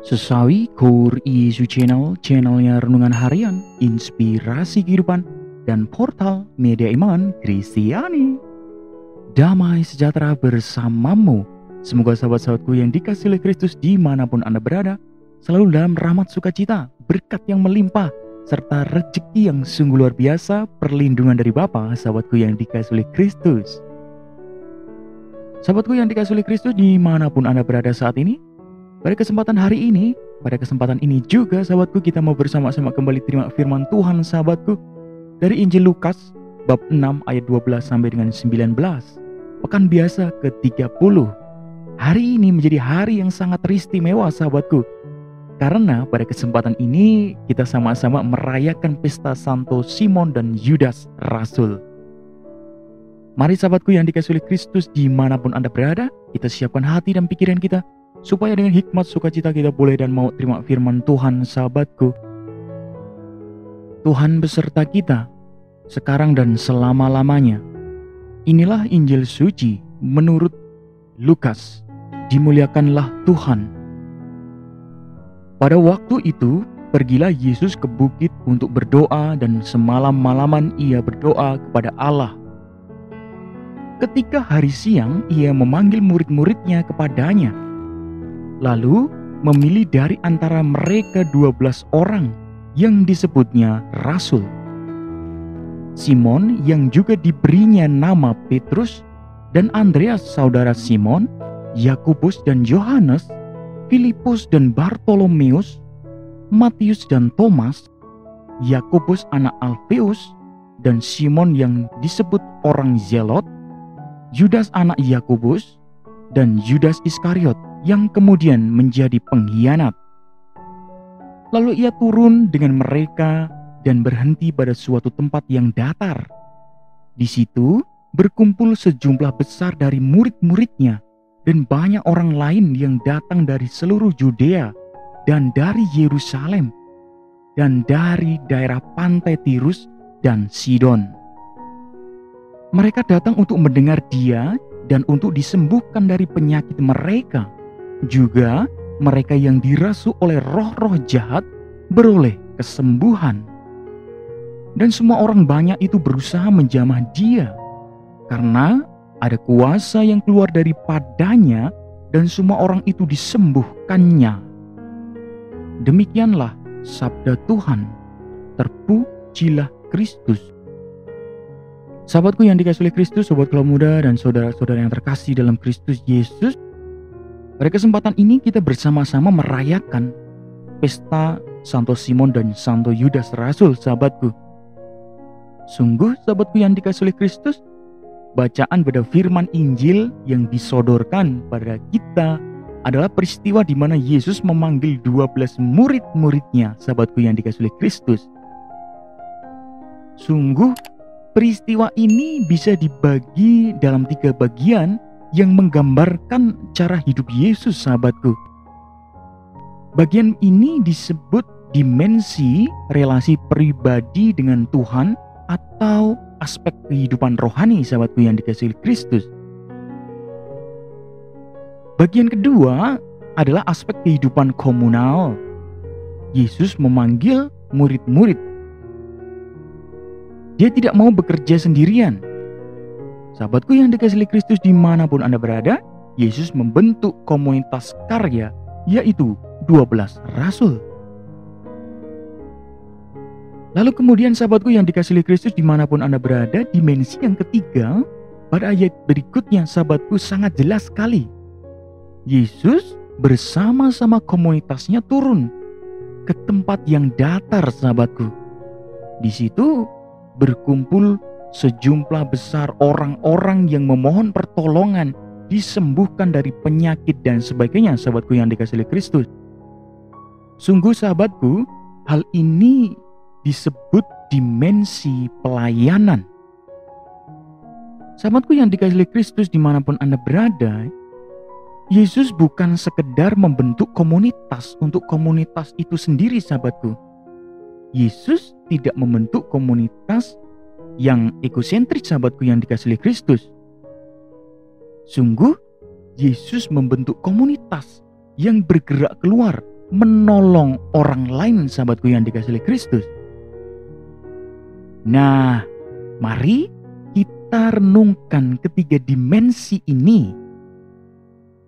Sesawi Core Yesu channelnya renungan harian, inspirasi kehidupan, dan portal media iman Kristiani. Damai sejahtera bersamamu. Semoga sahabat-sahabatku yang dikasihi oleh Kristus dimanapun Anda berada, selalu dalam rahmat sukacita, berkat yang melimpah, serta rezeki yang sungguh luar biasa, perlindungan dari Bapa, sahabatku yang dikasihi oleh Kristus. Sahabatku yang dikasihi oleh Kristus dimanapun Anda berada saat ini, pada kesempatan hari ini, pada kesempatan ini juga sahabatku, kita mau bersama-sama kembali terima firman Tuhan sahabatku dari Injil Lukas bab 6 ayat 12 sampai dengan 19. Pekan biasa ke-30. Hari ini menjadi hari yang sangat istimewa sahabatku, karena pada kesempatan ini kita sama-sama merayakan pesta Santo Simon dan Yudas Rasul. Mari sahabatku yang dikasihi oleh Kristus dimanapun Anda berada, kita siapkan hati dan pikiran kita, supaya dengan hikmat sukacita kita boleh dan mau terima firman Tuhan sahabatku. Tuhan beserta kita, sekarang dan selama-lamanya. Inilah Injil suci menurut Lukas. Dimuliakanlah Tuhan. Pada waktu itu, pergilah Yesus ke bukit untuk berdoa, dan semalam-malaman ia berdoa kepada Allah. Ketika hari siang, ia memanggil murid-muridnya kepadanya, lalu memilih dari antara mereka 12 orang yang disebutnya Rasul. Simon yang juga diberinya nama Petrus, dan Andreas saudara Simon, Yakobus dan Yohanes, Filipus dan Bartolomeus, Matius dan Thomas, Yakobus anak Alfeus, dan Simon yang disebut orang Zelot, Yudas anak Yakobus, dan Yudas Iskariot yang kemudian menjadi pengkhianat. Lalu ia turun dengan mereka dan berhenti pada suatu tempat yang datar. Di situ berkumpul sejumlah besar dari murid-muridnya dan banyak orang lain yang datang dari seluruh Yudea dan dari Yerusalem dan dari daerah pantai Tirus dan Sidon. Mereka datang untuk mendengar dia dan untuk disembuhkan dari penyakit mereka. Juga mereka yang dirasuki oleh roh-roh jahat beroleh kesembuhan. Dan semua orang banyak itu berusaha menjamah dia, karena ada kuasa yang keluar daripadanya, dan semua orang itu disembuhkannya. Demikianlah sabda Tuhan. Terpujilah Kristus. Sahabatku yang dikasihi oleh Kristus, sobat kaum muda dan saudara-saudara yang terkasih dalam Kristus Yesus, pada kesempatan ini kita bersama-sama merayakan pesta Santo Simon dan Santo Yudas Rasul sahabatku. Sungguh sahabatku yang dikasihi oleh Kristus, bacaan pada firman Injil yang disodorkan pada kita adalah peristiwa di mana Yesus memanggil 12 murid-muridnya sahabatku yang dikasihi oleh Kristus. Sungguh peristiwa ini bisa dibagi dalam 3 bagian yang menggambarkan cara hidup Yesus sahabatku. Bagian ini disebut dimensi relasi pribadi dengan Tuhan atau aspek kehidupan rohani sahabatku yang dikasihi Kristus. Bagian kedua adalah aspek kehidupan komunal. Yesus memanggil murid-murid. Dia tidak mau bekerja sendirian. Sahabatku yang dikasihi Kristus dimanapun Anda berada, Yesus membentuk komunitas karya, yaitu 12 Rasul. Lalu kemudian sahabatku yang dikasihi Kristus dimanapun Anda berada, dimensi yang ketiga, pada ayat berikutnya sahabatku sangat jelas sekali. Yesus bersama-sama komunitasnya turun ke tempat yang datar sahabatku. Di situ berkumpul sejumlah besar orang-orang yang memohon pertolongan, disembuhkan dari penyakit dan sebagainya sahabatku yang dikasihi Kristus. Sungguh sahabatku, hal ini disebut dimensi pelayanan. Sahabatku yang dikasihi Kristus dimanapun Anda berada, Yesus bukan sekedar membentuk komunitas untuk komunitas itu sendiri sahabatku. Yesus tidak membentuk komunitas yang egosentris sahabatku yang dikasihi Kristus. Sungguh Yesus membentuk komunitas yang bergerak keluar menolong orang lain, sahabatku yang dikasihi oleh Kristus. Nah, mari kita renungkan ketiga dimensi ini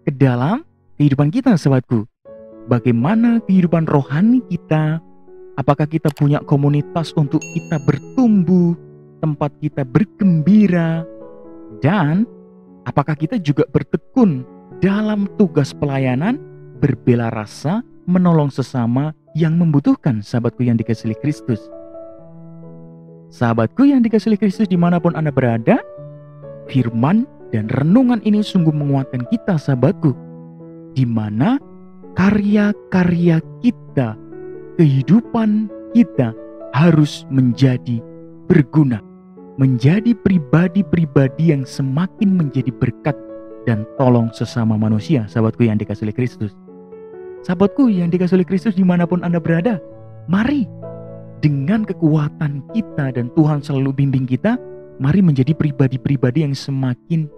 ke dalam kehidupan kita, sahabatku. Bagaimana kehidupan rohani kita? Apakah kita punya komunitas untuk kita bertumbuh, tempat kita bergembira, dan apakah kita juga bertekun dalam tugas pelayanan, berbela rasa, menolong sesama yang membutuhkan, sahabatku yang dikasihi Kristus. Sahabatku yang dikasihi Kristus dimanapun Anda berada, firman dan renungan ini sungguh menguatkan kita, sahabatku, di mana karya-karya kita, kehidupan kita harus menjadi berguna, menjadi pribadi-pribadi yang semakin menjadi berkat dan tolong sesama manusia, sahabatku yang dikasihi Kristus. Sahabatku yang dikasihi Kristus dimanapun Anda berada, mari dengan kekuatan kita dan Tuhan selalu bimbing kita, mari menjadi pribadi-pribadi yang semakin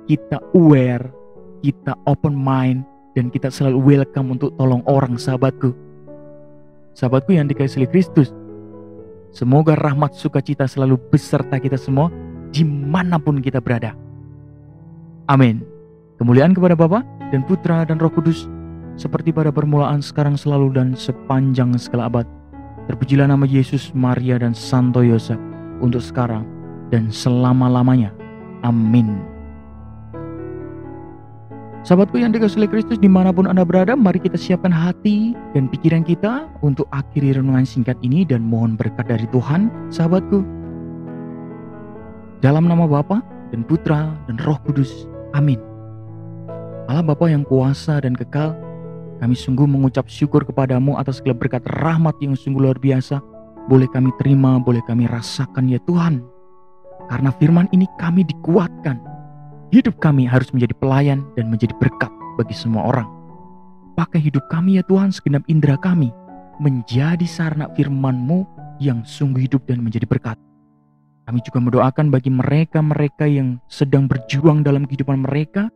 kita aware, kita open mind, dan kita selalu welcome untuk tolong orang, sahabatku. Sahabatku yang dikasihi Kristus, semoga rahmat sukacita selalu beserta kita semua dimanapun kita berada. Amin. Kemuliaan kepada Bapa dan Putra dan Roh Kudus, seperti pada permulaan, sekarang, selalu, dan sepanjang segala abad. Terpujilah nama Yesus, Maria, dan Santo Yosef, untuk sekarang dan selama-lamanya. Amin. Sahabatku yang dikasihi Kristus dimanapun Anda berada, mari kita siapkan hati dan pikiran kita untuk akhiri renungan singkat ini dan mohon berkat dari Tuhan, sahabatku. Dalam nama Bapa dan Putra dan Roh Kudus. Amin. Allah Bapa yang kuasa dan kekal, kami sungguh mengucap syukur kepadamu atas segala berkat rahmat yang sungguh luar biasa. Boleh kami terima, boleh kami rasakan ya Tuhan. Karena firman ini kami dikuatkan. Hidup kami harus menjadi pelayan dan menjadi berkat bagi semua orang. Pakai hidup kami ya Tuhan, segenap indera kami, menjadi sarana firman-Mu yang sungguh hidup dan menjadi berkat. Kami juga mendoakan bagi mereka-mereka yang sedang berjuang dalam kehidupan mereka,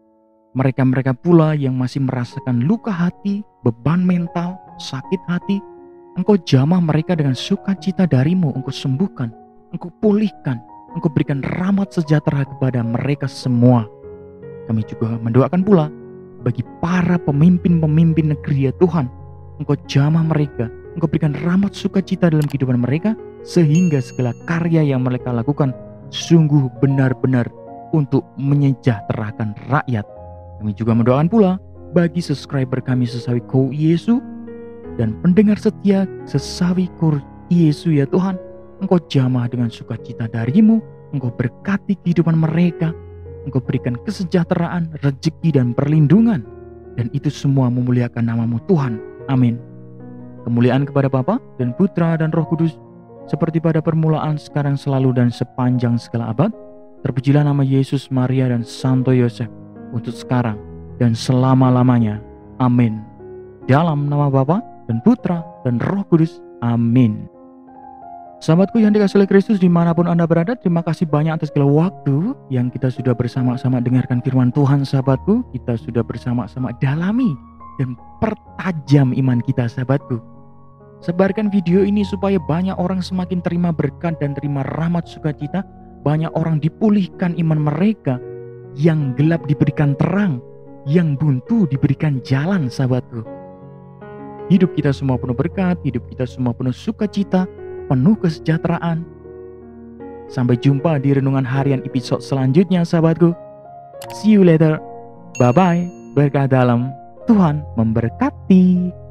mereka-mereka pula yang masih merasakan luka hati, beban mental, sakit hati. Engkau jamah mereka dengan sukacita dari-Mu, Engkau sembuhkan, Engkau pulihkan, Engkau berikan rahmat sejahtera kepada mereka semua. Kami juga mendoakan pula bagi para pemimpin-pemimpin negeri ya Tuhan. Engkau jamah mereka, Engkau berikan rahmat sukacita dalam kehidupan mereka, sehingga segala karya yang mereka lakukan sungguh benar-benar untuk menyejahterakan rakyat. Kami juga mendoakan pula bagi subscriber kami Sesawi Ko Yesu dan pendengar setia Sesawi Ko Yesu ya Tuhan. Engkau jamah dengan sukacita dari-Mu, Engkau berkati kehidupan mereka, Engkau berikan kesejahteraan, rezeki, dan perlindungan. Dan itu semua memuliakan nama-Mu Tuhan. Amin. Kemuliaan kepada Bapa dan Putra dan Roh Kudus, seperti pada permulaan, sekarang, selalu, dan sepanjang segala abad. Terpujilah nama Yesus, Maria, dan Santo Yosef, untuk sekarang dan selama-lamanya. Amin. Dalam nama Bapa dan Putra dan Roh Kudus. Amin. Sahabatku yang dikasihi oleh Kristus dimanapun Anda berada, terima kasih banyak atas segala waktu yang kita sudah bersama-sama dengarkan firman Tuhan, sahabatku. Kita sudah bersama-sama dalami dan pertajam iman kita, sahabatku. Sebarkan video ini supaya banyak orang semakin terima berkat dan terima rahmat sukacita. Banyak orang dipulihkan iman mereka, yang gelap diberikan terang, yang buntu diberikan jalan, sahabatku. Hidup kita semua penuh berkat, hidup kita semua penuh sukacita, penuh kesejahteraan. Sampai jumpa di renungan harian episode selanjutnya, sahabatku. See you later. Bye-bye. Berkah dalam. Tuhan memberkati.